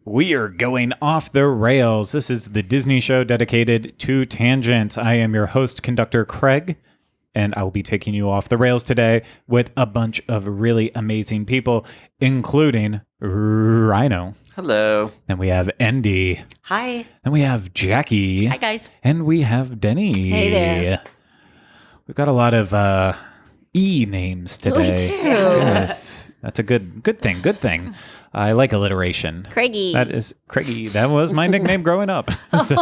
We are going off the rails. This is the Disney show dedicated to tangents. I am your host, conductor Craig, and I will be taking you off the rails today with a bunch of really amazing people, including Rhino. Hello. Then we have Andy. Hi. Then we have Jackie. Hi, guys. And we have Denny. Hey there. We've got a lot of E names today. We do. Yes. That's a good thing. I like alliteration. Craigie. That is Craigie. That was my nickname growing up. So,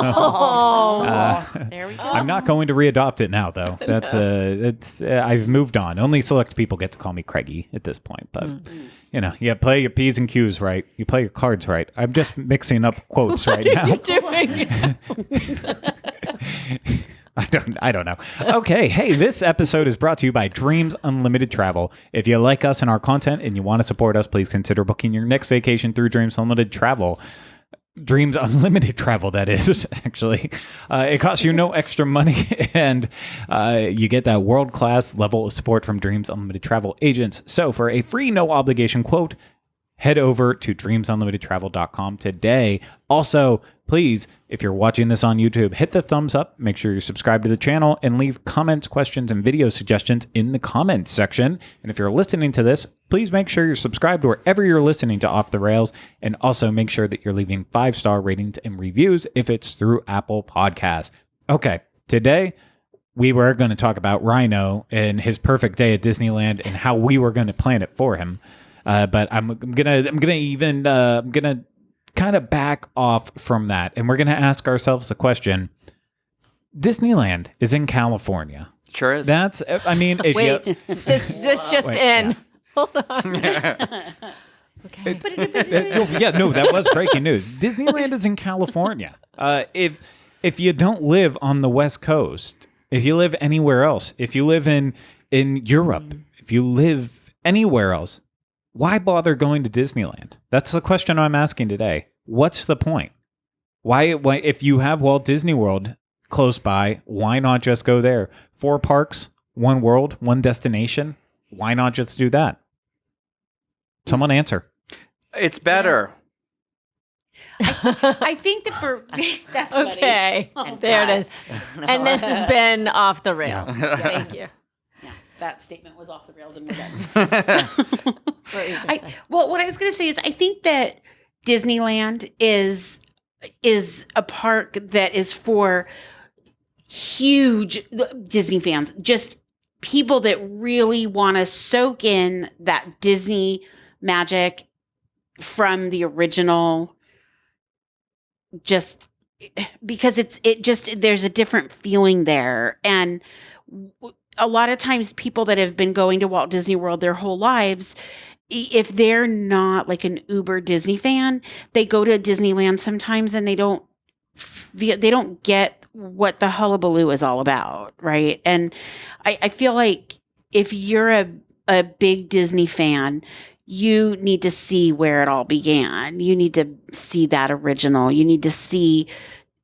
there we go. I'm not going to readopt it now, though. That's it's. I've moved on. Only select people get to call me Craigie at this point. But you play your P's and Q's right. You play your cards right. I'm just mixing up quotes right now. What are you doing? I don't know. Okay, hey, this episode is brought to you by Dreams Unlimited Travel. If you like us and our content and you want to support us, please consider booking your next vacation through Dreams Unlimited Travel. Dreams Unlimited Travel, that is, actually. It costs you no extra money, and you get that world-class level of support from Dreams Unlimited Travel agents. So for a free, no-obligation quote, head over to dreamsunlimitedtravel.com today. Also, please, if you're watching this on YouTube, hit the thumbs up, make sure you're subscribed to the channel, and leave comments, questions, and video suggestions in the comments section. And if you're listening to this, please make sure you're subscribed wherever you're listening to Off the Rails, and also make sure that you're leaving 5-star ratings and reviews if it's through Apple Podcasts. Okay, today we were going to talk about Rhino and his perfect day at Disneyland and how we were going to plan it for him. But I'm gonna kind of back off from that, and we're gonna ask ourselves the question: Disneyland is in California. Sure is. That's. I mean, if Wait, this just in. Yeah. Hold on. Okay. No, that was breaking news. Disneyland is in California. If you don't live on the West Coast, if you live anywhere else, if you live in Europe, if you live anywhere else, why bother going to Disneyland? That's the question I'm asking today. What's the point? Why if you have Walt Disney World close by, why not just go there? 4 parks, 1 world, 1 destination. Why not just do that? Someone answer. It's better. I think that that's Okay. There it is. And this has been Off the Rails. Yes. Thank you. Yeah, that statement was off the rails and we're done. What I was going to say is I think that Disneyland is a park that is for huge Disney fans, just people that really want to soak in that Disney magic from the original, just because there's a different feeling there. And a lot of times people that have been going to Walt Disney World their whole lives, if they're not like an uber Disney fan, they go to Disneyland sometimes and they don't get what the hullabaloo is all about, right? And I feel like if you're a big Disney fan, you need to see where it all began. You need to see that original. You need to see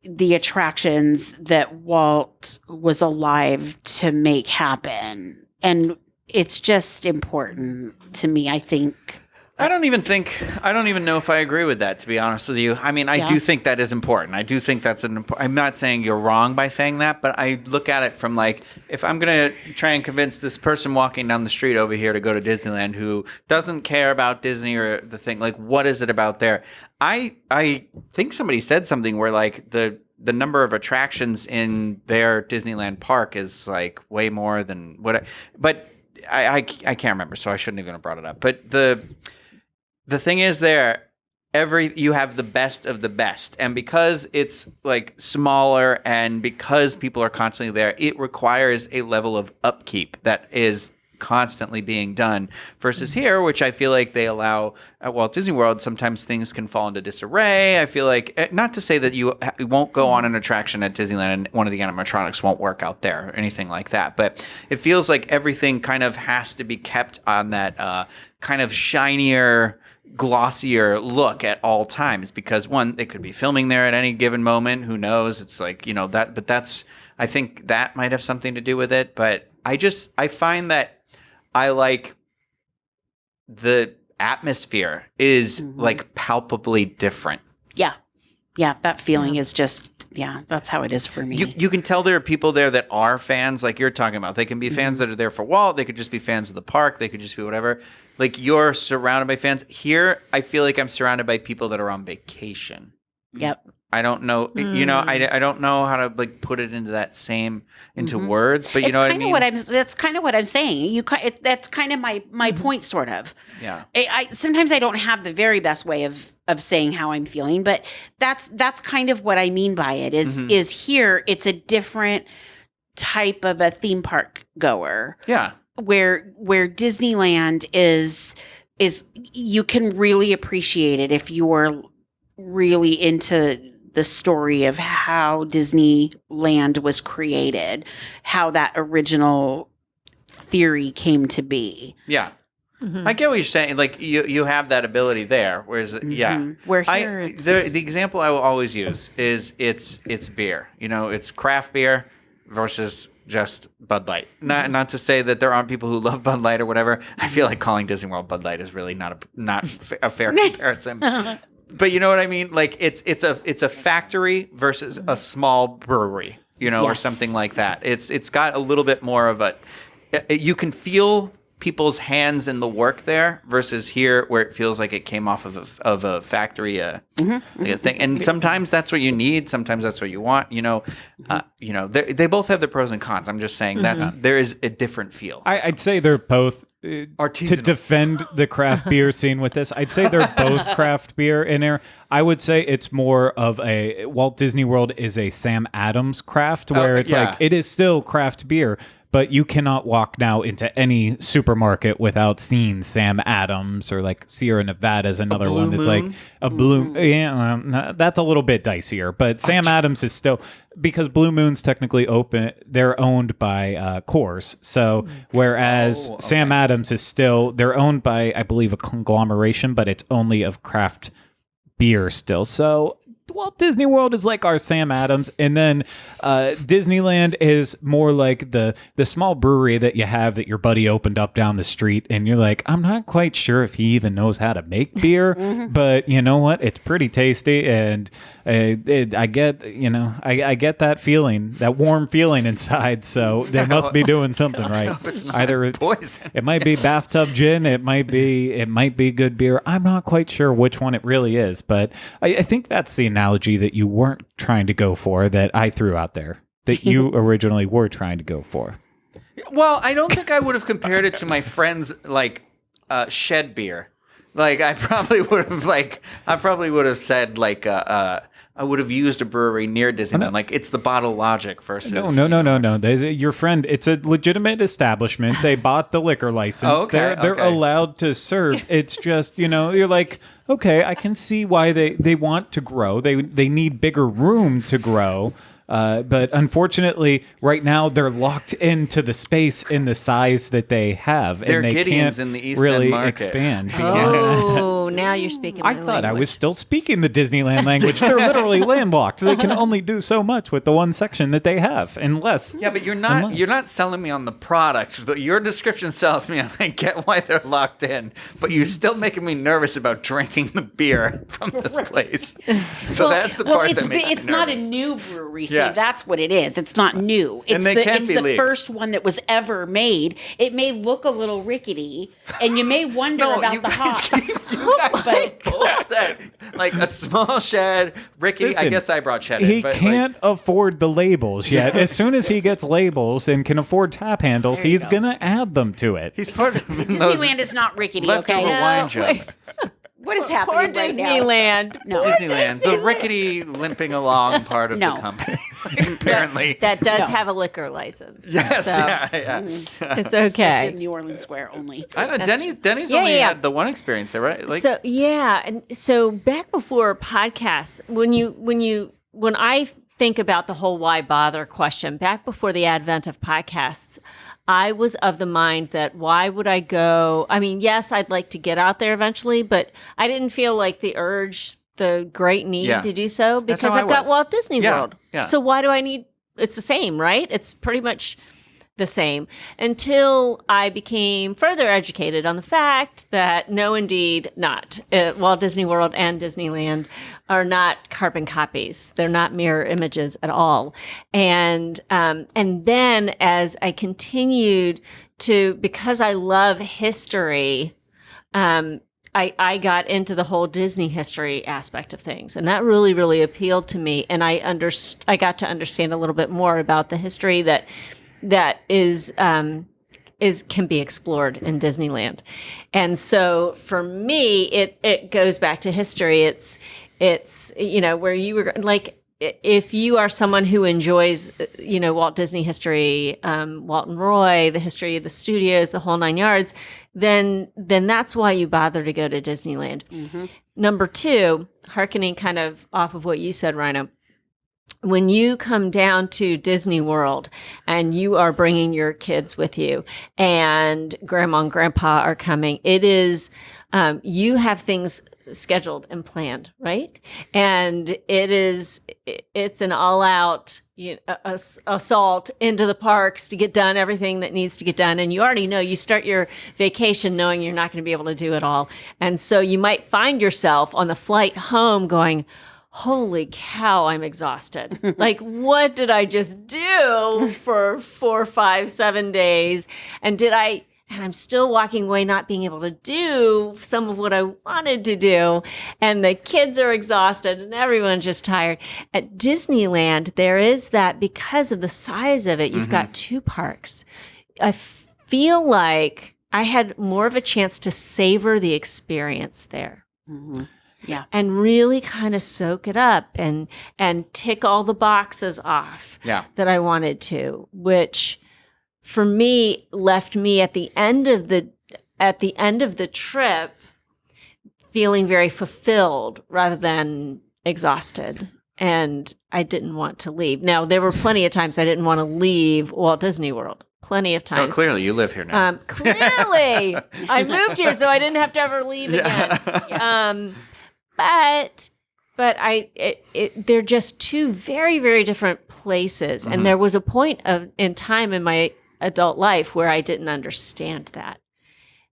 the attractions that Walt was alive to make happen. And it's just important to me, I think. I don't even know if I agree with that, to be honest with you. I mean, I do think that is important. I do think that's I'm not saying you're wrong by saying that, but I look at it from like, if I'm going to try and convince this person walking down the street over here to go to Disneyland who doesn't care about Disney or the thing, like, what is it about there? I think somebody said something where like the number of attractions in their Disneyland park is like way more than but I can't remember, so I shouldn't even have brought it up. But the thing is you have the best of the best. And because it's like smaller and because people are constantly there, it requires a level of upkeep that is constantly being done versus here, which I feel like they allow at Walt Disney World. Sometimes things can fall into disarray. I feel like, not to say that you won't go on an attraction at Disneyland and one of the animatronics won't work out there or anything like that, but it feels like everything kind of has to be kept on that kind of shinier, glossier look at all times, because one, they could be filming there at any given moment. Who knows? It's like, that, but that's, I think that might have something to do with it. But I find that I like the atmosphere is like palpably different Yeah, that feeling is just, that's how it is for me. You can tell there are people there that are fans, like you're talking about. They can be fans that are there for Walt. They could just be fans of the park. They could just be whatever. Like, you're surrounded by fans. Here, I feel like I'm surrounded by people that are on vacation. Yep. I don't know, I don't know how to like put it into that into words, but you know what I mean? That's kind of what I'm saying. That's kind of my point, sort of. Yeah. Sometimes I don't have the very best way of saying how I'm feeling, but that's kind of what I mean by it is here it's a different type of a theme park goer. Yeah. Where Disneyland is you can really appreciate it if you're really into the story of how Disneyland was created, how that original theory came to be. Yeah. I get what you're saying. Like, you have that ability there. Whereas, Where here the example I will always use is it's beer. You know, it's craft beer versus just Bud Light. Not to say that there aren't people who love Bud Light or whatever. I feel like calling Disney World Bud Light is really not a fair comparison. But you know what I mean? Like, it's a factory versus a small brewery, you know, or something like that. It's got a little bit more of you can feel people's hands in the work there versus here where it feels like it came off of a factory like a thing. And sometimes that's what you need. Sometimes that's what you want. You know, they both have the pros and cons. I'm just saying there is a different feel. I'd say they're both. To defend the craft beer scene with this, I'd say they're both craft beer in there. I would say it's more of a Walt Disney World is a Sam Adams craft where it's like it is still craft beer, but you cannot walk now into any supermarket without seeing Sam Adams or like Sierra Nevada is another one that's like a blue. Yeah, that's a little bit dicier, but Sam Adams is still, because Blue Moon's technically open. They're owned by Coors, so whereas Sam Adams is still, they're owned by, I believe, a conglomeration, but it's only of craft beer still. So Walt Disney World is like our Sam Adams, and then Disneyland is more like the small brewery that you have that your buddy opened up down the street, and you're like, I'm not quite sure if he even knows how to make beer, but you know what? It's pretty tasty, and I get that feeling, that warm feeling inside. So they must be doing something right. Either it's poison. It might be bathtub gin, it might be good beer. I'm not quite sure which one it really is, but I think that's the analogy that you weren't trying to go for, that I threw out there, that you originally were trying to go for. Well, I don't think I would have compared it to my friend's like shed beer. Like, I probably would have said like I would have used a brewery near Disneyland. Like, it's the bottle logic versus... No. Your friend, it's a legitimate establishment. They bought the liquor license. They're allowed to serve. It's just, you're like, okay, I can see why they want to grow. They need bigger room to grow. But unfortunately, right now they're locked into the space in the size that they have, and they can't in the East really End market. expand. Oh, now you're speaking. I thought I was still speaking the Disneyland language. They're literally landlocked. They can only do so much with the one section that they have, unless. Yeah, but you're not selling me on the product. Your description sells me on. I get why they're locked in, but you're still making me nervous about drinking the beer from this place. So that's the part that makes me nervous. It's not a new brewery. See, that's what it is. It's not new. It's the first one that was ever made. It may look a little rickety, and you may wonder about the hops. Like a small shed, rickety. Listen, I guess I brought shed. He can't afford the labels yet. As soon as he gets labels and can afford tap handles, he's gonna add them to it. He's part of Disneyland is not rickety. Leftover wine jugs. What is happening right Disneyland. now? No. Disneyland, the rickety limping along part of the company. Apparently. That does have a liquor license. Yes, so it's okay. Just in New Orleans Square only. I know Denny's only had the one experience there, right? Like, and so back before podcasts, when I think about the whole why bother question, back before the advent of podcasts, I was of the mind that why would I go? I mean, yes, I'd like to get out there eventually, but I didn't feel like the great need to do so because I've got Walt Disney World. Yeah. So why do I need? It's the same, right? It's pretty much the same until I became further educated on the fact that no, indeed not. Walt Disney World and Disneyland are not carbon copies. They're not mirror images at all. And then as I continued to, because I love history, I got into the whole Disney history aspect of things, and that really, really appealed to me. And I got to understand a little bit more about the history that can be explored in Disneyland. And so for me, it goes back to history. It's where you were like, if you are someone who enjoys, Walt Disney history, Walt and Roy, the history of the studios, the whole 9 yards, then that's why you bother to go to Disneyland. Mm-hmm. Number two, hearkening kind of off of what you said, Rhino, when you come down to Disney World and you are bringing your kids with you and grandma and grandpa are coming, it is, you have things scheduled and planned, right? And it's an all-out assault into the parks to get done everything that needs to get done. And you already know, you start your vacation knowing you're not going to be able to do it all. And so you might find yourself on the flight home going, holy cow, I'm exhausted. Like, what did I just do for 4, 5, 7 days? And I'm still walking away not being able to do some of what I wanted to do. And the kids are exhausted and everyone's just tired. At Disneyland, there is that, because of the size of it, you've got 2 parks. I feel like I had more of a chance to savor the experience there. Mm-hmm. Yeah. And really kind of soak it up and tick all the boxes off that I wanted to, which for me left me at the end of the trip feeling very fulfilled rather than exhausted. And I didn't want to leave. Now, there were plenty of times I didn't want to leave Walt Disney World. Plenty of times. Oh, clearly, you live here now. Clearly. I moved here so I didn't have to ever leave again. But they're just 2 very, very different places. And there was a point in time in my adult life where I didn't understand that.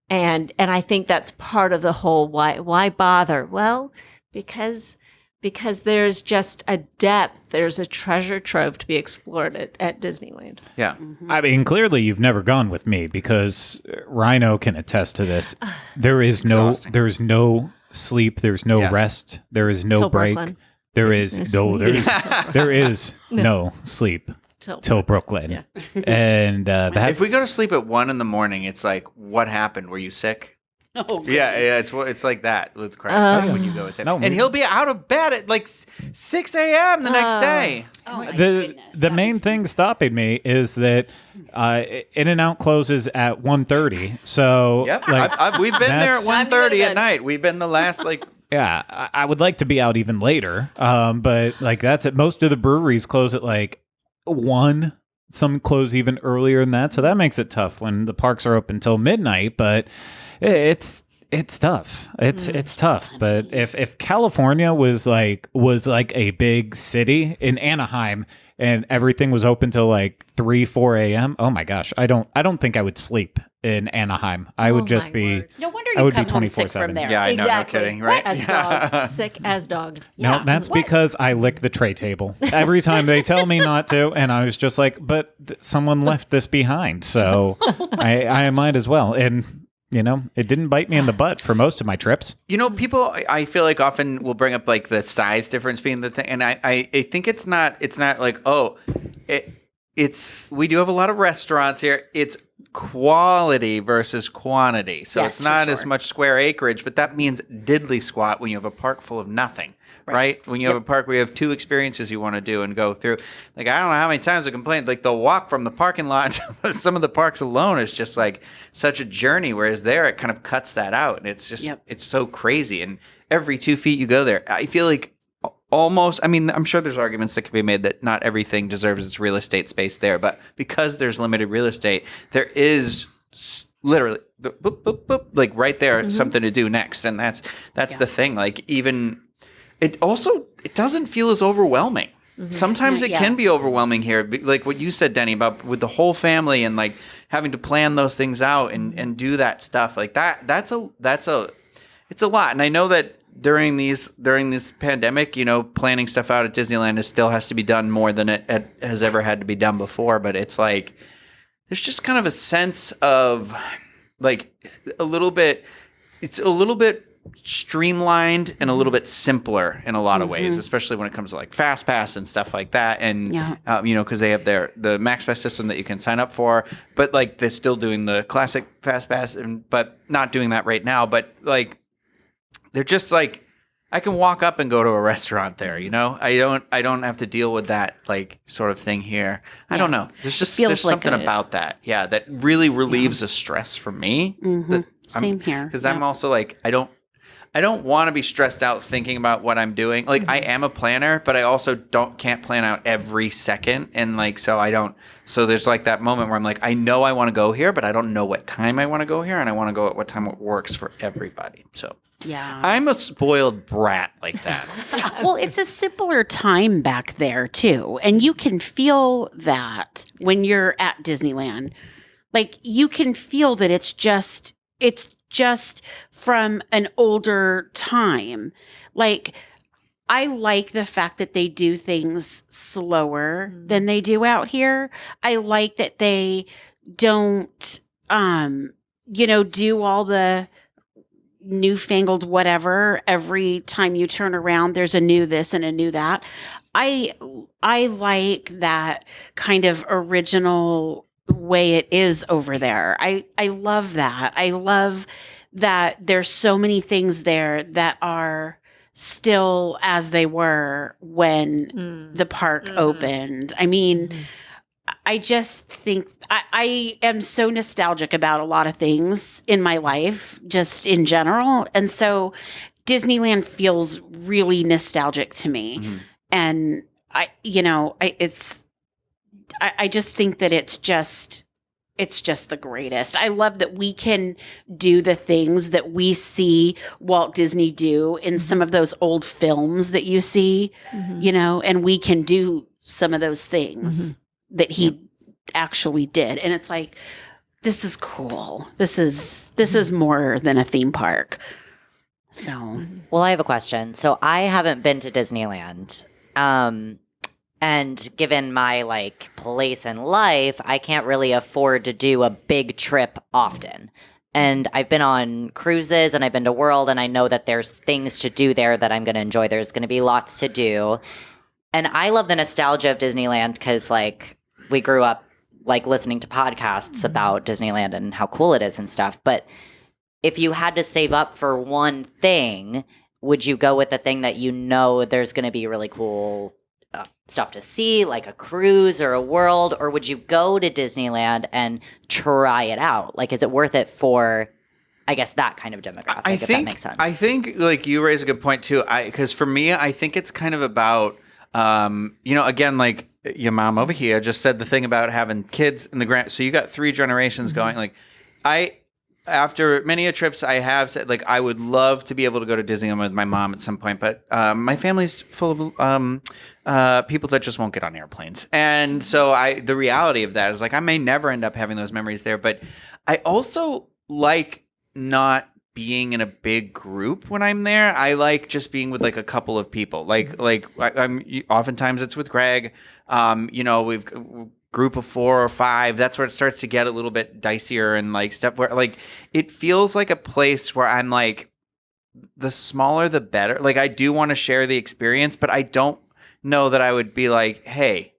And I think that's part of the whole why bother? Well, because there's just a depth, there's a treasure trove to be explored at Disneyland. Yeah. I mean, clearly you've never gone with me, because Rhino can attest to this. There is no sleep, there's no rest, there is no break. Brooklyn. There is no sleep till Brooklyn. Yeah. And if we go to sleep at 1 a.m, it's like, what happened? Were you sick? Oh, goodness. Yeah, it's like that with Craig when you go with him. No, and he'll be out of bed at like 6 a.m. the next day. Oh, my the goodness. the main thing stopping me is that In-N-Out closes at 1:30. So Yep, like, we've been there at I'm gonna 1:30 at bed. night. We've been the last yeah, I would like to be out even later. But like, that's it. Most of the breweries close at like 1. Some close even earlier than that. So that makes it tough when the parks are open till midnight. But it's tough. It's tough. But if California was like a big city in Anaheim and everything was open till like 3, 4 a.m., oh my gosh, I don't think I would sleep in Anaheim. I would just be. Word. No wonder I you would come be home sick 24/7. from there. Yeah, I know, Exactly. no kidding, right? As dogs. Sick as dogs. No, Yeah. that's What? because I lick the tray table every time they tell me not to, and I was just like, but someone left this behind, so I might as well. And it didn't bite me in the butt for most of my trips. People I feel like often will bring up like the size difference being the thing, and I think it's not like, it's we do have a lot of restaurants here. It's quality versus quantity. So Yes, it's not for as sure. much square acreage, but that means diddly squat when you have a park full of nothing. Right? When you have a park where you have 2 experiences you want to do and go through. Like, I don't know how many times I complained. Like, the walk from the parking lot to some of the parks alone is just like such a journey. Whereas there, it kind of cuts that out. And it's just, it's so crazy. And every 2 feet you go there, I feel like almost, I mean, I'm sure there's arguments that could be made that not everything deserves its real estate space there. But because there's limited real estate, there is literally boop, boop, boop, like right there, something to do next. And that's the thing. Like, even... It doesn't feel as overwhelming. Sometimes it can be overwhelming here. Like what you said, Denny, about with the whole family and like having to plan those things out and do that stuff like that. It's a lot. And I know that during this pandemic, you know, planning stuff out at Disneyland still has to be done more than it has ever had to be done before. But it's like, there's just kind of a sense of like it's a little bit streamlined and a little bit simpler in a lot of ways, especially when it comes to like Fast Pass and stuff like that. And, you know, because they have the Max Pass system that you can sign up for, but like they're still doing the classic Fast Pass, but not doing that right now. But like, they're just like, I can walk up and go to a restaurant there, you know? I don't have to deal with that like sort of thing here. I don't know. There's something about that. Yeah. That really relieves the stress for me. Same here. Because I'm also like, I don't want to be stressed out thinking about what I'm doing. Like I am a planner, but I also can't plan out every second. And like, so there's like that moment where I'm like, I know I want to go here, but I don't know what time I want to go here. And I want to go at what time it works for everybody. So I'm a spoiled brat like that. Well, it's a simpler time back there too. And you can feel that when you're at Disneyland. Like you can feel that it's just from an older time. Like, I like the fact that they do things slower than they do out here. I like that they don't, do all the newfangled whatever. Every time you turn around, there's a new this and a new that. I like that kind of original way it is over there. I love that. I love that there's so many things there that are still as they were when the park opened. I mean, I just think I am so nostalgic about a lot of things in my life, just in general. And so Disneyland feels really nostalgic to me. And I just think that it's just the greatest. I love that we can do the things that we see Walt Disney do in some of those old films that you see, and we can do some of those things that he actually did. And it's like, this is cool. This is more than a theme park. So, well, I have a question. So I haven't been to Disneyland. And given my like place in life, I can't really afford to do a big trip often. And I've been on cruises and I've been to World, and I know that there's things to do there that I'm going to enjoy. There's going to be lots to do. And I love the nostalgia of Disneyland because like we grew up like listening to podcasts about Disneyland and how cool it is and stuff. But if you had to save up for one thing, would you go with the thing that you know there's going to be really cool stuff to see, like a cruise or a World, or would you go to Disneyland and try it out? Like, is it worth it for, I guess, that kind of demographic, if that makes sense? I think, like, you raise a good point, too, because for me, I think it's kind of about, again, like, your mom over here just said the thing about having kids in the so you got 3 generations going. Like, after many a trips I have said, like, I would love to be able to go to Disneyland with my mom at some point, but my family's full of people that just won't get on airplanes. And so the reality of that is, like, I may never end up having those memories there, but I also like not being in a big group when I'm there. I like just being with like a couple of people. I'm oftentimes it's with Greg. We've group of 4 or 5. That's where it starts to get a little bit dicier and like stuff where like it feels like a place where I'm like, the smaller the better. Like, I do want to share the experience, but I don't know that I would be like, hey,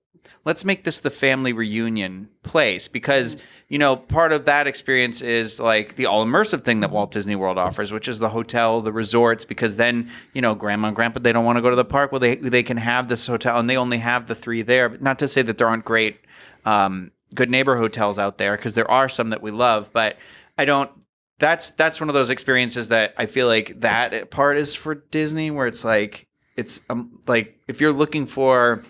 let's make this the family reunion place, because part of that experience is like the all immersive thing that Walt Disney World offers, which is the hotel, the resorts, because then, grandma and grandpa, they don't want to go to the park. Well, they can have this hotel, and they only have the 3 there. But not to say that there aren't great, good neighbor hotels out there, because there are some that we love, but I don't, that's one of those experiences that I feel like that part is for Disney, where it's like if you're looking for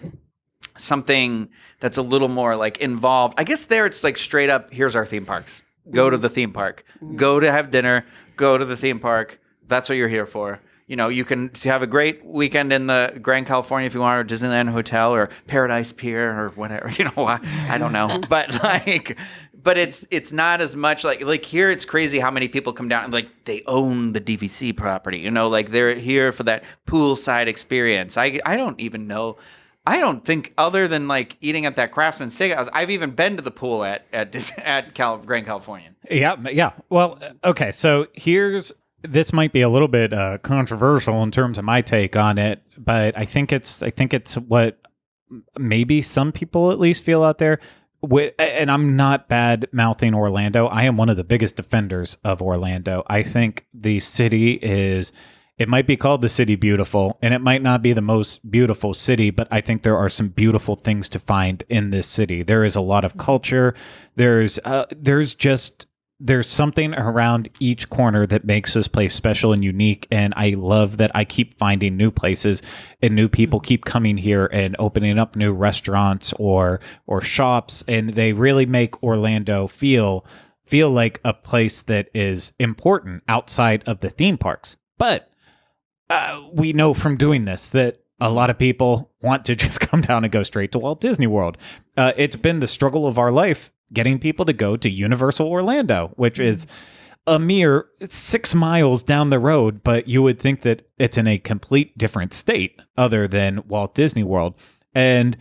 something that's a little more like involved, I guess there it's like straight up, here's our theme parks. Go to the theme park. Go to have dinner. Go to the theme park. That's what you're here for. you can have a great weekend in the Grand California if you want, or Disneyland Hotel or Paradise Pier or whatever. I don't know, but it's not as much like here. It's crazy how many people come down and like they own the DVC property. Like they're here for that poolside experience. I don't even know. I don't think other than like eating at that Craftsman Steakhouse, I've even been to the pool at Grand Californian. Yeah. Well, okay. So this might be a little bit controversial in terms of my take on it, but I think it's what maybe some people at least feel out there. And I'm not bad mouthing Orlando. I am one of the biggest defenders of Orlando. I think the city it might be called the City Beautiful, and it might not be the most beautiful city, but I think there are some beautiful things to find in this city. There is a lot of culture. There's something around each corner that makes this place special and unique. And I love that I keep finding new places and new people keep coming here and opening up new restaurants or shops. And they really make Orlando feel like a place that is important outside of the theme parks. But we know from doing this that a lot of people want to just come down and go straight to Walt Disney World. It's been the struggle of our life getting people to go to Universal Orlando, which is a mere 6 miles down the road, but you would think that it's in a complete different state other than Walt Disney World. And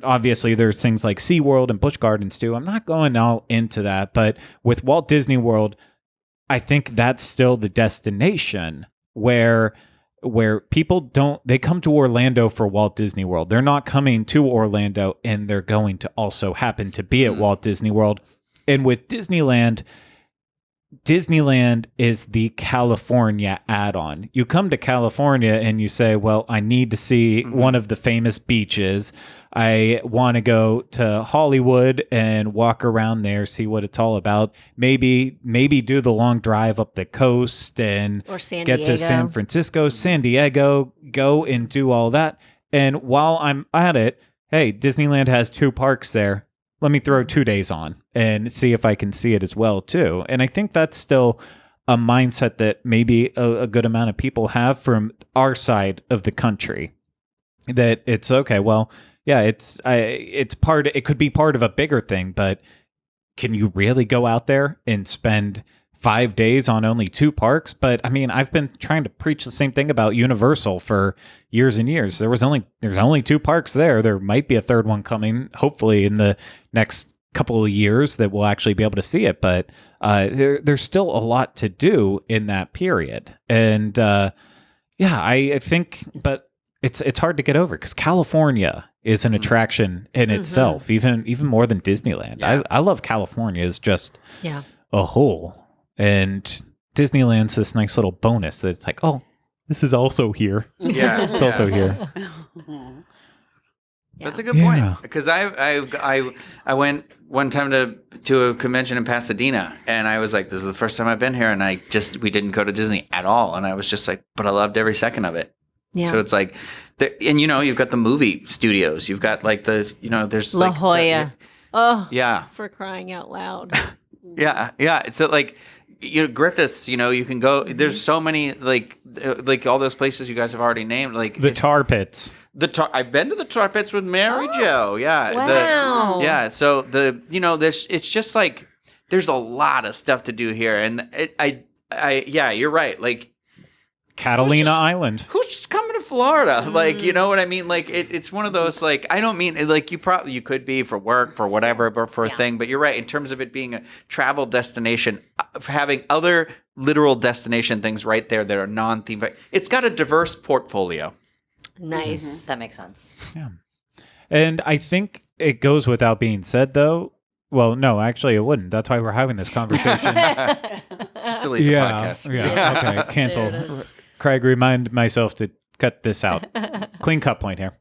obviously there's things like SeaWorld and Busch Gardens too. I'm not going all into that, but with Walt Disney World, I think that's still the destination where people they come to Orlando for Walt Disney World. They're not coming to Orlando and they're going to also happen to be at Walt Disney World. And with Disneyland is the California add-on. You come to California and you say, well, I need to see one of the famous beaches. I want to go to Hollywood and walk around there, see what it's all about. Maybe do the long drive up the coast and get to San Francisco, San Diego, go and do all that. And while I'm at it, hey, Disneyland has 2 parks there. Let me throw 2 days on and see if I can see it as well too. And I think that's still a mindset that maybe a good amount of people have from our side of the country, that it's okay. Well, yeah, it could be part of a bigger thing, but can you really go out there and spend 5 days on only 2 parks? But I mean, I've been trying to preach the same thing about Universal for years and years. There's only 2 parks there. There might be a third one coming, hopefully in the next couple of years that we'll actually be able to see it. But there's still a lot to do in that period. And I think, but it's hard to get over because California is an attraction in itself, even more than Disneyland. Yeah. I love California as just a whole. And Disneyland's this nice little bonus that it's like, oh, this is also here. Yeah, it's also here. That's a good point, because I went one time to a convention in Pasadena, and I was like, this is the first time I've been here, and we didn't go to Disney at all, and I was just like, but I loved every second of it. Yeah. So it's like, and you've got the movie studios, you've got like there's La Jolla. For crying out loud. Yeah. It's like, Griffiths, you can go. There's so many like all those places you guys have already named, like the tar pits. I've been to the tar pits with Mary Jo. Yeah. Wow. So it's just like there's a lot of stuff to do here, and you're right. Like Catalina Island. Who's just coming to Florida? Like, you know what I mean? Like it's one of those, like, I don't mean like you could be for work, for whatever, but for a thing. But you're right, in terms of it being a travel destination, having other literal destination things right there that are non-theme. It's got a diverse portfolio. Nice. That makes sense. Yeah. And I think it goes without being said, though. Well, no, actually it wouldn't. That's why we're having this conversation. Just delete the podcast. Yeah. Okay, cancel. Craig, remind myself to cut this out. Clean cut point here.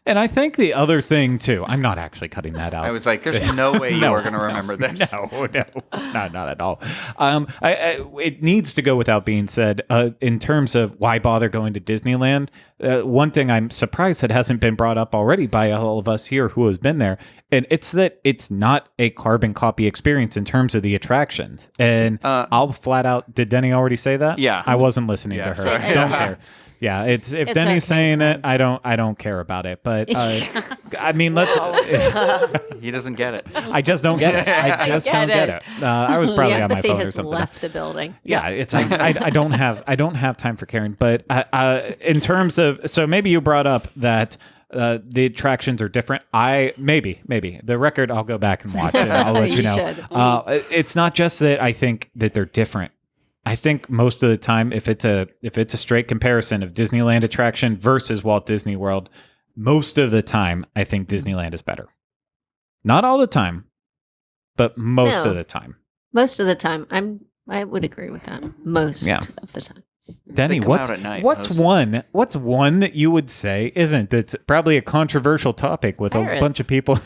And I think the other thing too, I'm not actually cutting that out. I was like, there's no way you are going to remember this. No, not at all. It needs to go without being said. In terms of why bother going to Disneyland, one thing I'm surprised that hasn't been brought up already by all of us here who has been there, and it's that it's not a carbon copy experience in terms of the attractions. And I'll flat out. Did Denny already say that? Yeah, I wasn't listening to her. Sorry. Don't care. Yeah, it's Denny's okay, saying it, I don't care about it. But I mean, He doesn't get it. I just don't get it. I just don't get it. I was probably on my Empathy phone or has something. left the building. Yeah, it's I don't have time for caring. But in terms of, so maybe you brought up that the attractions are different. Maybe the record. I'll go back and watch it. I'll let you You know. should. It's not just that I think that they're different. I think most of the time, if it's a straight comparison of Disneyland attraction versus Walt Disney World, most of the time I think Disneyland is better. Not all the time, but most of the time. Most of the time, I would agree with that. Most of the time. Denny, They come out at night, what's one that you would say isn't that's probably a controversial topic with Pirates. a bunch of people?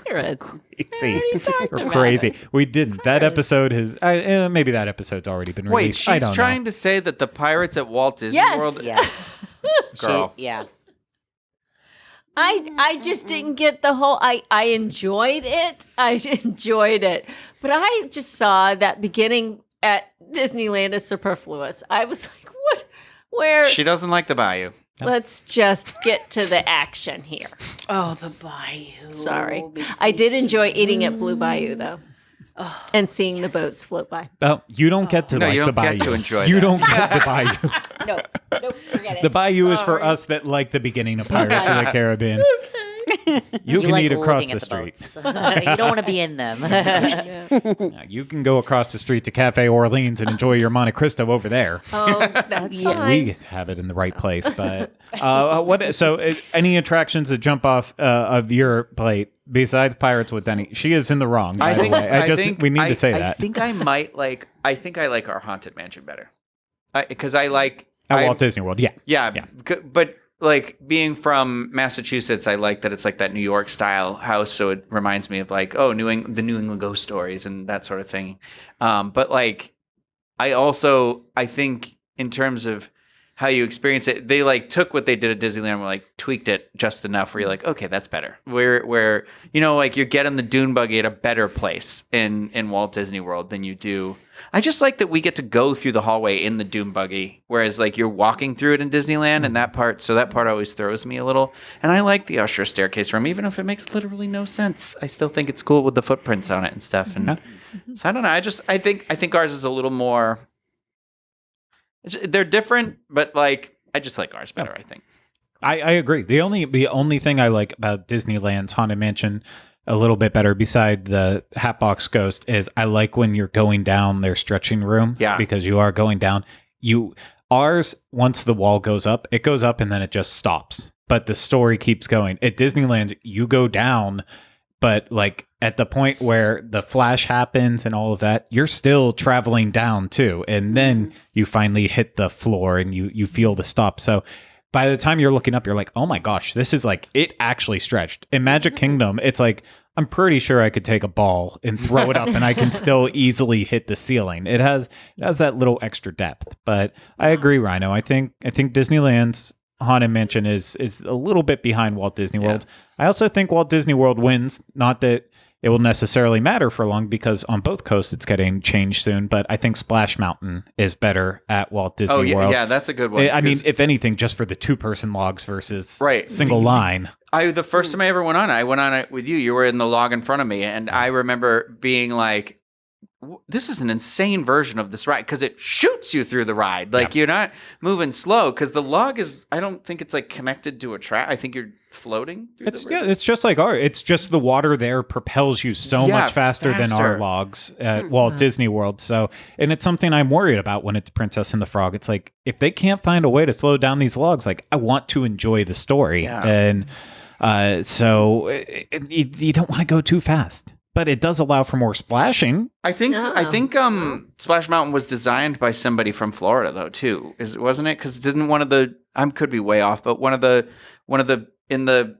Pirates. Crazy. talked We're about crazy. it. We didn't. That Pirates. episode has maybe that episode's already been Wait, released. I she's don't trying know. to say that the pirates at Walt Disney Yes. World. Yes. Girl. Yeah. I just didn't get the whole. I enjoyed it. I enjoyed it, but I just saw that beginning at Disneyland as superfluous. I was like, what? Where? She doesn't like the bayou. Let's just get to the action here. Oh, the bayou. Sorry, Makes I me did enjoy eating at Blue Bayou though, Oh, and seeing the boats float by. Oh, you don't get to No, like you the don't bayou. get to enjoy You that. don't get the bayou. no, nope, forget it. The bayou is for Sorry. us that like the beginning of Pirates of the Caribbean. You can like eat across looking the at the street. boats. You don't want to be in them. Yeah, you can go across the street to Cafe Orleans and enjoy your Monte Cristo over there. Oh, that's fine. We have it in the right place, but what? So, any attractions that jump off of your plate besides Pirates with Denny? She is in the wrong. By the way. We need to say I that. think I like our Haunted Mansion better. Because I like At Walt Disney World, yeah. Yeah, but like being from Massachusetts, I like that it's like that New York style house, so it reminds me of like the New England ghost stories and that sort of thing. But like, I think in terms of how you experience it, they like took what they did at Disneyland and like tweaked it just enough where you're like, okay, that's better. Where like you're getting the dune buggy at a better place in Walt Disney World than you do. I just like that we get to go through the hallway in the dune buggy, whereas like you're walking through it in Disneyland, and that part always throws me a little. And I like the usher staircase room, even if it makes literally no sense. I still think it's cool with the footprints on it and stuff. And so I don't know. I think ours is a little more. They're different, but like I just like ours better. I think. I agree. The only thing I like about Disneyland's Haunted Mansion a little bit better beside the Hatbox Ghost is I like when you're going down their stretching room. Yeah. Because you are going down. Ours, once the wall goes up, it goes up and then it just stops. But the story keeps going. At Disneyland, you go down, but like at the point where the flash happens and all of that, you're still traveling down too. And then you finally hit the floor and you feel the stop. So by the time you're looking up, you're like, oh my gosh, this is like, it actually stretched. In Magic Kingdom, it's like, I'm pretty sure I could take a ball and throw it up and I can still easily hit the ceiling. It has that little extra depth. But I agree, Rhino. I think Disneyland's Haunted Mansion is a little bit behind Walt Disney World. I also think Walt Disney World wins, not that it will necessarily matter for long because on both coasts it's getting changed soon, but I think Splash Mountain is better at Walt Disney World. Yeah, that's a good one. I mean, if anything, just for the two-person logs versus Right. single line. The first time I ever went on it with you. You were in the log in front of me, and I remember being like, this is an insane version of this ride because it shoots you through the ride. Like you're not moving slow because the log is, I don't think it's like connected to a track. I think you're floating through the river. It's just like it's just the water there propels you so much faster than our logs at Walt Disney World. So, and it's something I'm worried about when it's Princess and the Frog. It's like, if they can't find a way to slow down these logs, like I want to enjoy the story. Yeah. And so you don't want to go too fast. But it does allow for more splashing. I think Splash Mountain was designed by somebody from Florida though too. Wasn't it? Because didn't one of the, I could be way off, but one of the in the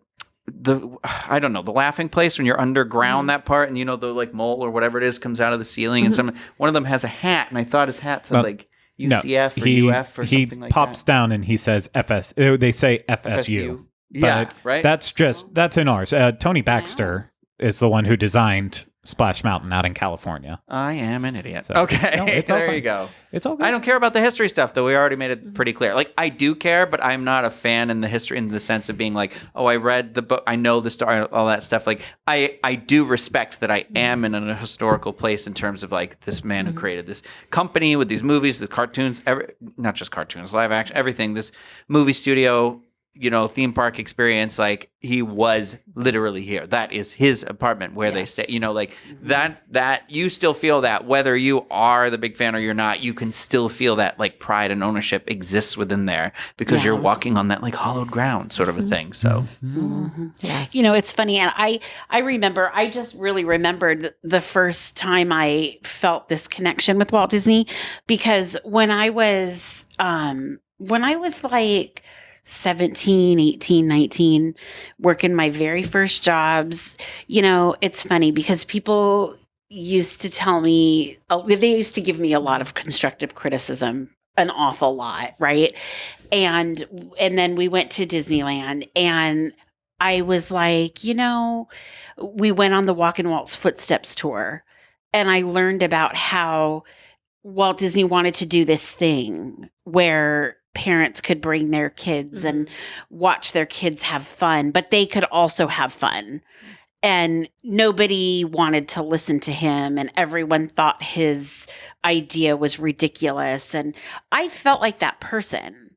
I don't know, the laughing place when you're underground, that part, and you know the like mole or whatever it is comes out of the ceiling, and one of them has a hat, and I thought his hat said like UCF or UF or something like that. He pops down and he says FS. They say FSU. Yeah, but right. That's in ours. Tony Baxter is the one who designed Splash Mountain out in California. I am an idiot. So, okay, no, it's there all you go. It's all good. I don't care about the history stuff, though. We already made it pretty clear. Like, I do care, but I'm not a fan in the history, in the sense of being like, oh, I read the book, I know the story, all that stuff. Like, I do respect that I am in a historical place in terms of like this man who created this company with these movies, the cartoons, not just cartoons, live action, everything. This movie studio, you know, theme park experience, like he was literally here. That is his apartment where they stay, you know, like that you still feel that whether you are the big fan or you're not, you can still feel that like pride and ownership exists within there because you're walking on that like hallowed ground sort of a thing. So, yes. You know, it's funny. And I remember, I just really remembered the first time I felt this connection with Walt Disney, because when I was like 17, 18, 19, working my very first jobs. You know, it's funny because people used to tell me, they used to give me a lot of constructive criticism, an awful lot, right? And then we went to Disneyland, and I was like, you know, we went on the Walk in Walt's Footsteps tour, and I learned about how Walt Disney wanted to do this thing where parents could bring their kids and watch their kids have fun, but they could also have fun. And nobody wanted to listen to him, and everyone thought his idea was ridiculous. And I felt like that person.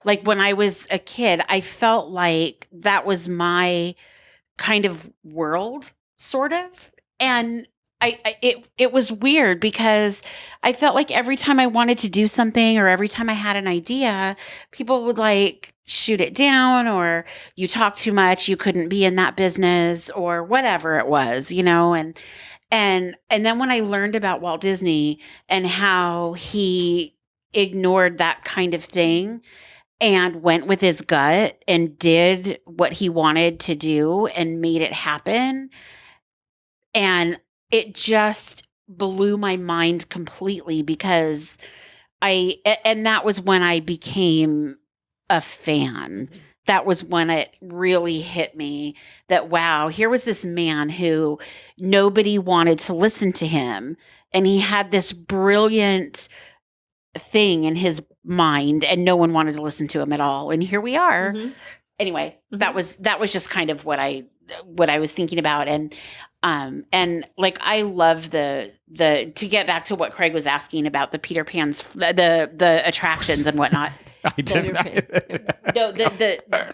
Like when I was a kid, I felt like that was my kind of world, sort of. And it was weird because I felt like every time I wanted to do something or every time I had an idea, people would like shoot it down, or you talk too much, you couldn't be in that business, or whatever it was, you know. And then when I learned about Walt Disney and how he ignored that kind of thing and went with his gut and did what he wanted to do and made it happen, and it just blew my mind completely, because and that was when I became a fan. That was when it really hit me that, wow, here was this man who nobody wanted to listen to him. And he had this brilliant thing in his mind and no one wanted to listen to him at all. And here we are. Anyway, that was just kind of what I was thinking about. And like, I love the to get back to what Craig was asking about the Peter Pan's, the attractions and whatnot. I did No,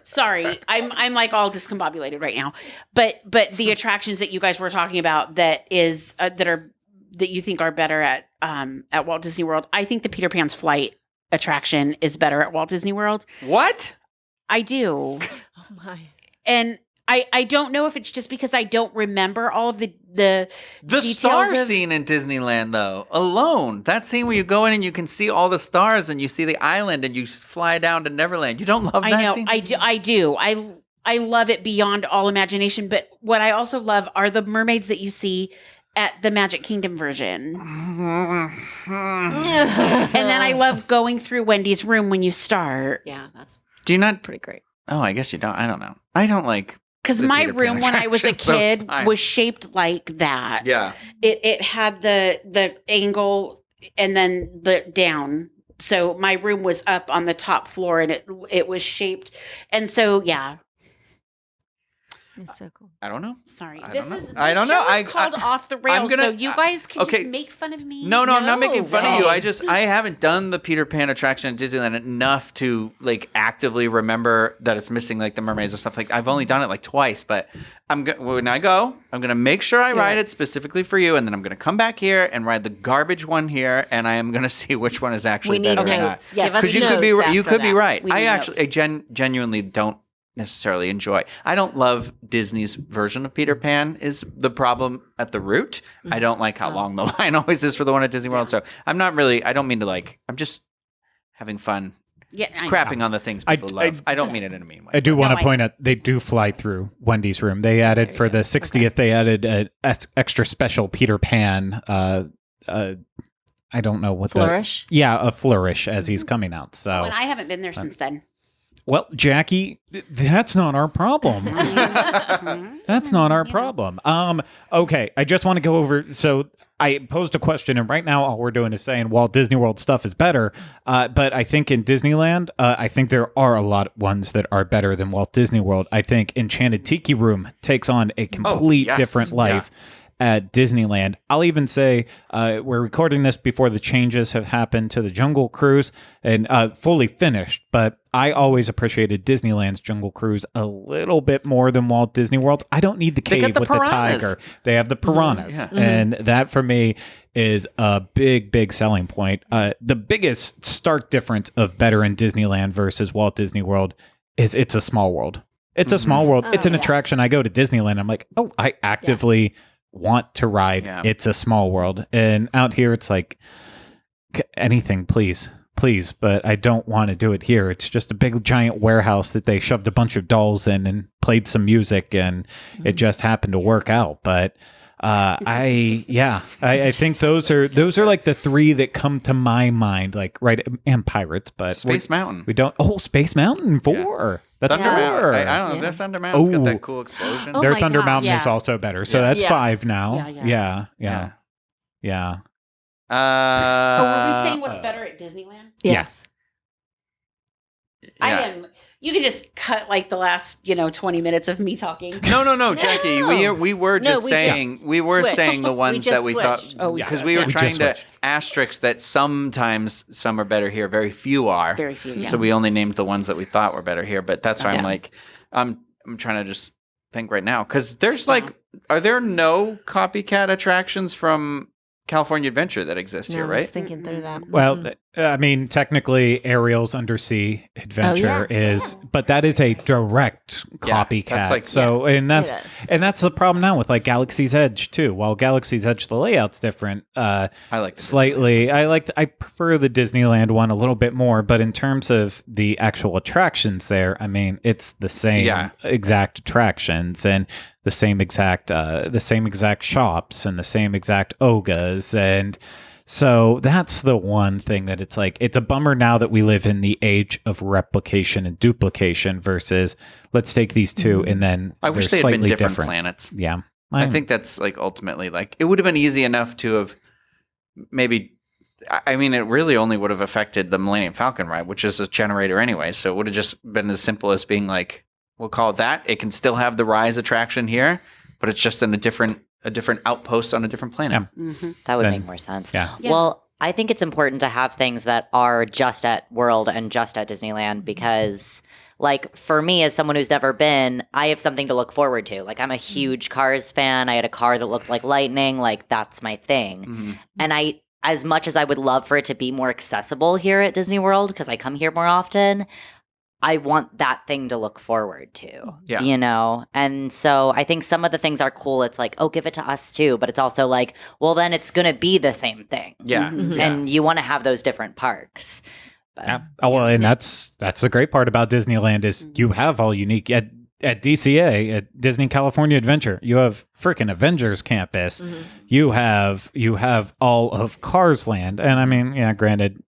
sorry, I'm like all discombobulated right now. But the attractions that you guys were talking about that you think are better at Walt Disney World, I think the Peter Pan's Flight attraction is better at Walt Disney World. What? I do. Oh my. And I don't know if it's just because I don't remember all of the star scene in Disneyland, though, alone. That scene where you go in and you can see all the stars and you see the island and you fly down to Neverland. You don't love that scene? I do. I love it beyond all imagination. But what I also love are the mermaids that you see at the Magic Kingdom version. And then I love going through Wendy's room when you start. Yeah, that's pretty great. Oh, I guess you don't. I don't know. I don't like... Because my room when I was a kid was shaped like that. Yeah. It had the angle and then the down. So my room was up on the top floor and it was shaped. And so, yeah. It's so cool. I don't know. Sorry. I This don't know. is I don't know. called Off the Rails, so you guys can okay. just make fun of me. No, I'm not making fun of you. right. I haven't done the Peter Pan attraction at Disneyland enough to like actively remember that it's missing like the mermaids or stuff. Like I've only done it like twice, but when I go, I'm gonna make sure I ride it specifically for you, and then I'm gonna come back here and ride the garbage one here, and I am gonna see which one is actually better or not. Yes, Because you could be right. I actually genuinely don't necessarily enjoy. I don't love Disney's version of Peter Pan is the problem at the root. I don't like how long the line always is for the one at Disney World. So I'm not really, I don't mean to like, I'm just having fun crapping on the things people love. I don't mean it in a mean way. I do want to point out they do fly through Wendy's room. They added for the 60th. They added an extra special Peter Pan. I don't know what Flourish. A flourish as he's coming out. So, and I haven't been there since then. Well, Jackie, that's not our problem. That's not our problem. Okay, I just want to go over. So I posed a question, and right now all we're doing is saying Walt Disney World stuff is better. But I think in Disneyland, I think there are a lot of ones that are better than Walt Disney World. I think Enchanted Tiki Room takes on a complete different life. At Disneyland. I'll even say we're recording this before the changes have happened to the Jungle Cruise and fully finished, but I always appreciated Disneyland's Jungle Cruise a little bit more than Walt Disney World. I don't need the cave with the tiger. They have the piranhas, and that for me is a big, big selling point. The biggest stark difference of better in Disneyland versus Walt Disney World is it's a small world. It's a small world. It's an attraction. I go to Disneyland. I'm like, I actively want to ride. It's a small world, and out here it's like anything, please, but I don't want to do it here. It's just a big giant warehouse that they shoved a bunch of dolls in and played some music, and it just happened to work out. But I think those are like the three that come to my mind, like and Pirates, but Space Mountain. We don't. Space Mountain 4. That's Thunder 4. Mountain. I don't know. Their Thunder Mountain's got that cool explosion. Their Thunder Mountain is also better, so that's 5 now. Yeah. Were we saying what's better at Disneyland? Yes. I am. You can just cut like the last 20 minutes of me talking. No, Jackie. We were just saying the ones that we thought because we were trying to asterisk that sometimes some are better here. Very few are. Very few. Yeah. So we only named the ones that we thought were better here. But that's why I'm like, I'm trying to just think right now because there's are there no copycat attractions from California Adventure that exists here, right? I was thinking through that. Well, I mean, technically, Ariel's Undersea Adventure is, but that is a direct copycat. That's like, and that's the problem now with like Galaxy's Edge too. While Galaxy's Edge, the layout's different. I like slightly. I prefer the Disneyland one a little bit more, but in terms of the actual attractions there, I mean, it's the same exact attractions and the same exact shops and the same exact ogas. And so that's the one thing that it's like, it's a bummer now that we live in the age of replication and duplication versus let's take these two and then I wish they had been different planets. Yeah. I think that's like ultimately like it would have been easy enough to have maybe. I mean, it really only would have affected the Millennium Falcon ride, which is a generator anyway. So it would have just been as simple as being like, we'll call it that. It can still have the Rise attraction here, but it's just in a different outpost on a different planet. Yeah. That would make more sense. Yeah. Well, I think it's important to have things that are just at World and just at Disneyland because, like, for me, as someone who's never been, I have something to look forward to. Like, I'm a huge Cars fan. I had a car that looked like lightning. Like, that's my thing. And as much as I would love for it to be more accessible here at Disney World, because I come here more often, I want that thing to look forward to, And so I think some of the things are cool. It's like, give it to us too. But it's also like, well, then it's going to be the same thing. Yeah. And you want to have those different parks. But, that's the great part about Disneyland is you have all unique at DCA, at Disney California Adventure, you have freaking Avengers Campus. You have all of Cars Land. And I mean, granted,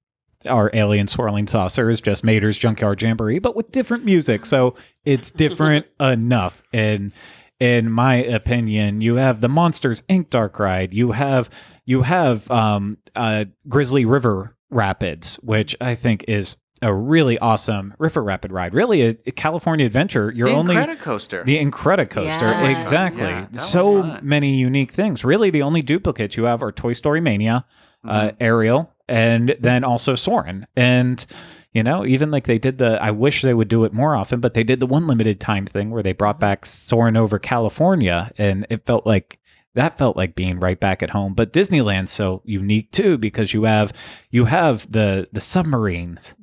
our alien swirling saucer is just Mater's Junkyard Jamboree, but with different music. So it's different enough. And in my opinion, you have the Monsters Inc. Dark Ride. You have Grizzly River Rapids, which I think is a really awesome river rapid ride. Really a California Adventure. The Incredicoaster. Yes. Exactly. Yeah, so many unique things. Really the only duplicates you have are Toy Story Mania, Ariel, and then also Soarin'. And, even like they did I wish they would do it more often, but they did the one limited time thing where they brought back Soarin' over California. And it felt like being right back at home. But Disneyland's so unique too, because you have the submarines,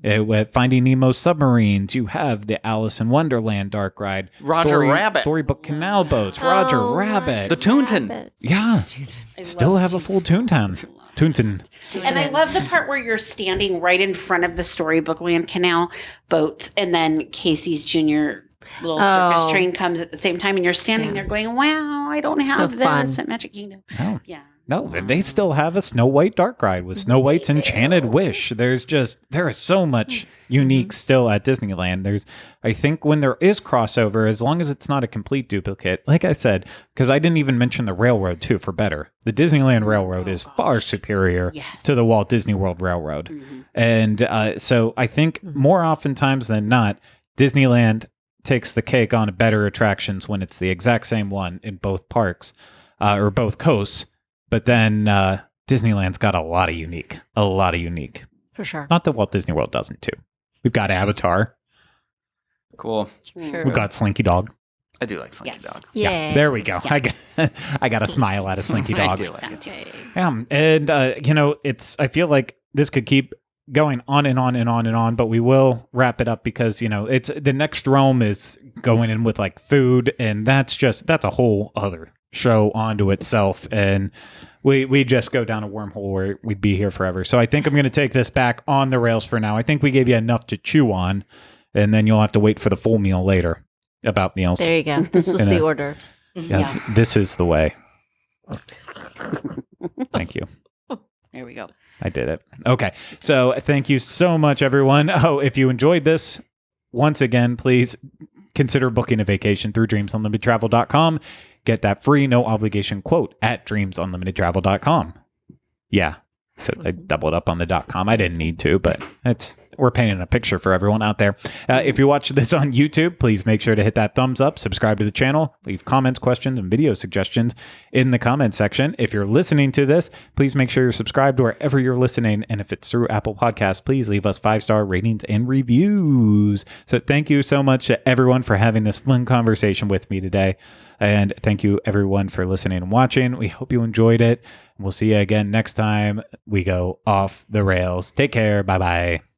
Finding Nemo's submarines. You have the Alice in Wonderland Dark Ride. Rabbit. Storybook Canal Boats. Roger Rabbit. The Toontown. Yeah. Still have a full Toontown. Toonton. And I love the part where you're standing right in front of the Storybook Land Canal boats, and then Casey's Junior little circus train comes at the same time, and you're standing there going, "Wow, I don't have this fun. at Magic Kingdom." Oh. Yeah. No, they still have a Snow White dark ride with Snow White's Enchanted Wish. There is so much unique still at Disneyland. I think when there is crossover, as long as it's not a complete duplicate, like I said, because I didn't even mention the railroad too, for better. The Disneyland Railroad is far superior to the Walt Disney World Railroad. And so I think more oftentimes than not, Disneyland takes the cake on better attractions when it's the exact same one in both parks or both coasts. But then Disneyland's got a lot of unique. For sure. Not that Walt Disney World doesn't too. We've got Avatar. Cool. Sure. We've got Slinky Dog. I do like Slinky Dog. Yeah. There we go. I got a smile out of Slinky Dog. I do like it. Yeah, and I feel like this could keep going on and on and on and on, but we will wrap it up because it's the next Rome is going in with like food, and that's a whole other show onto itself, and we just go down a wormhole where we'd be here forever. So I think I'm going to take this back on the rails for now. I think we gave you enough to chew on, and then you'll have to wait for the full meal later. About meals. There you go. This was the hors d'oeuvres. Yes, this is the way. Thank you. There we go. I did it. Okay. So thank you so much, everyone. Oh, if you enjoyed this, once again, please consider booking a vacation through dreamsunlimitedtravel.com. Get that free, no obligation quote at dreamsunlimitedtravel.com. Yeah. So I doubled up on the .com. I didn't need to, but we're painting a picture for everyone out there. If you watch this on YouTube, please make sure to hit that thumbs up, subscribe to the channel, leave comments, questions, and video suggestions in the comment section. If you're listening to this, please make sure you're subscribed wherever you're listening. And if it's through Apple Podcasts, please leave us 5-star ratings and reviews. So thank you so much to everyone for having this fun conversation with me today. And thank you, everyone, for listening and watching. We hope you enjoyed it. We'll see you again next time we go off the rails. Take care. Bye-bye.